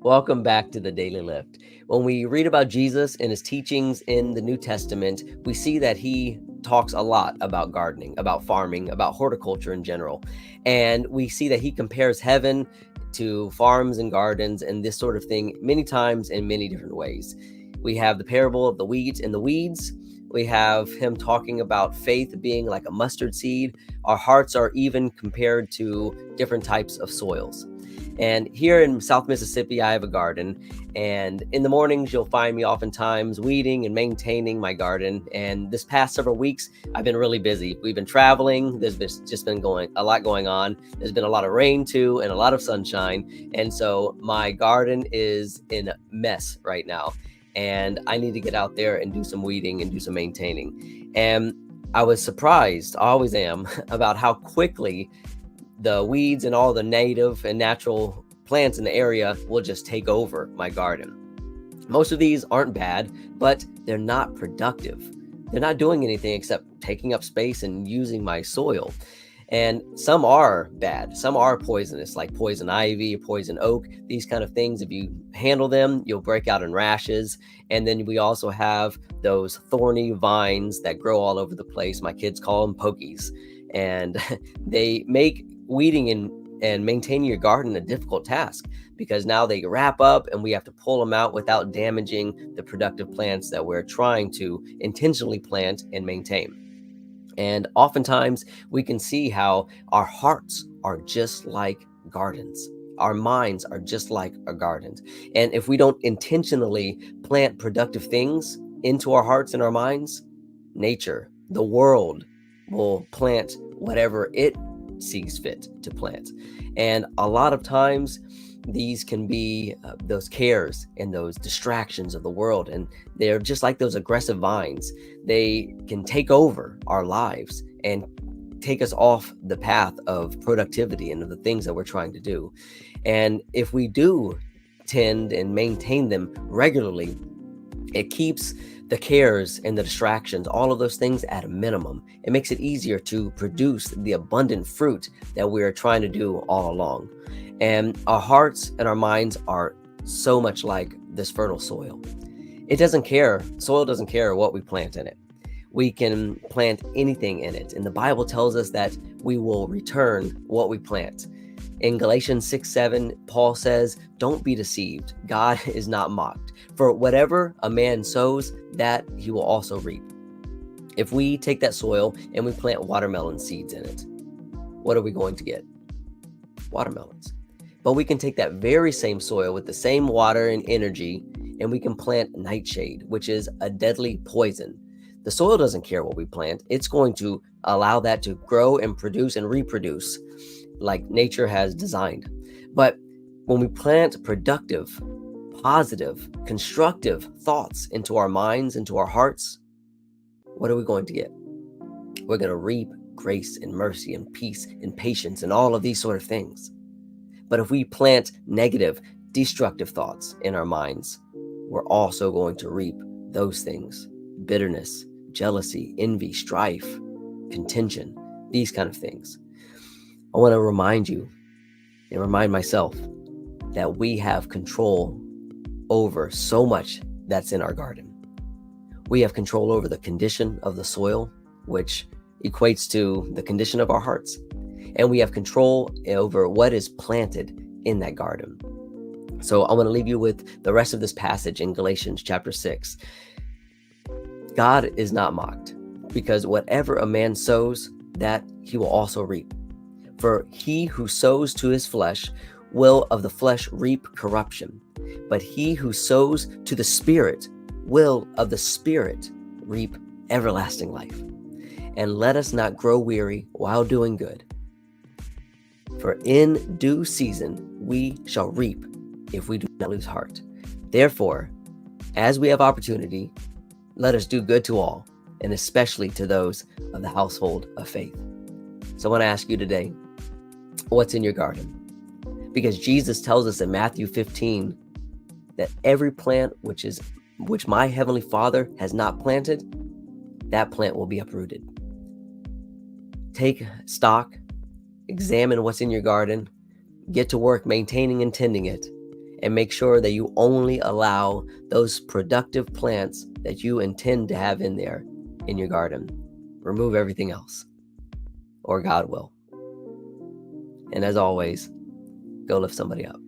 Welcome back to the Daily Lift. When we read about Jesus and his teachings in the New Testament, we see that he talks a lot about gardening, about farming, about horticulture in general. And we see that he compares heaven to farms and gardens and this sort of thing many times in many different ways. We have the parable of the weeds and the weeds. We have him talking about faith being like a mustard seed. Our hearts are even compared to different types of soils. And here in South Mississippi, I have a garden. And in the mornings, you'll find me oftentimes weeding and maintaining my garden. And this past several weeks, I've been really busy. We've been traveling. There's just been a lot going on. There's been a lot of rain too, and a lot of sunshine. And so my garden is in a mess right now. And I need to get out there and do some weeding and do some maintaining. And I was surprised, I always am, about how quickly the weeds and all the native and natural plants in the area will just take over my garden. Most of these aren't bad, but they're not productive. They're not doing anything except taking up space and using my soil. And some are bad. Some are poisonous, like poison ivy, poison oak, these kind of things. If you handle them, you'll break out in rashes. And then we also have those thorny vines that grow all over the place. My kids call them pokies. And they make weeding and maintaining your garden a difficult task, because now they wrap up and we have to pull them out without damaging the productive plants that we're trying to intentionally plant and maintain. And oftentimes we can see how our hearts are just like gardens. Our minds are just like our gardens. And if we don't intentionally plant productive things into our hearts and our minds, nature, the world, will plant whatever it sees fit to plant. And a lot of times these can be those cares and those distractions of the world, and they're just like those aggressive vines. They can take over our lives and take us off the path of productivity and of the things that we're trying to do. And if we do tend and maintain them regularly, it keeps the cares and the distractions, all of those things, at a minimum. It makes it easier to produce the abundant fruit that we are trying to do all along. And our hearts and our minds are so much like this fertile soil. It doesn't care. Soil doesn't care what we plant in it. We can plant anything in it. And the Bible tells us that we will return what we plant. In Galatians 6:7, Paul says, "Don't be deceived. God is not mocked. For whatever a man sows, that he will also reap." If we take that soil and we plant watermelon seeds in it, what are we going to get? Watermelons. But we can take that very same soil with the same water and energy, and we can plant nightshade, which is a deadly poison. The soil doesn't care what we plant. It's going to allow that to grow and produce and reproduce like nature has designed. But when we plant productive, positive, constructive thoughts into our minds, into our hearts, what are we going to get? We're going to reap grace and mercy and peace and patience and all of these sort of things. But if we plant negative, destructive thoughts in our minds, we're also going to reap those things: bitterness, jealousy, envy, strife, contention, these kind of things. I want to remind you and remind myself that we have control over so much that's in our garden. We have control over the condition of the soil, which equates to the condition of our hearts. And we have control over what is planted in that garden. So I want to leave you with the rest of this passage in Galatians chapter 6. God is not mocked, because whatever a man sows, that he will also reap. For he who sows to his flesh will of the flesh reap corruption, but he who sows to the Spirit will of the Spirit reap everlasting life. And let us not grow weary while doing good, for in due season we shall reap if we do not lose heart. Therefore, as we have opportunity, let us do good to all, and especially to those of the household of faith. So I want to ask you today, what's in your garden? Because Jesus tells us in Matthew 15 that every plant which my heavenly Father has not planted, that plant will be uprooted. Take stock, examine what's in your garden, get to work maintaining and tending it, and make sure that you only allow those productive plants that you intend to have in there in your garden. Remove everything else, or God will. And as always, go lift somebody up.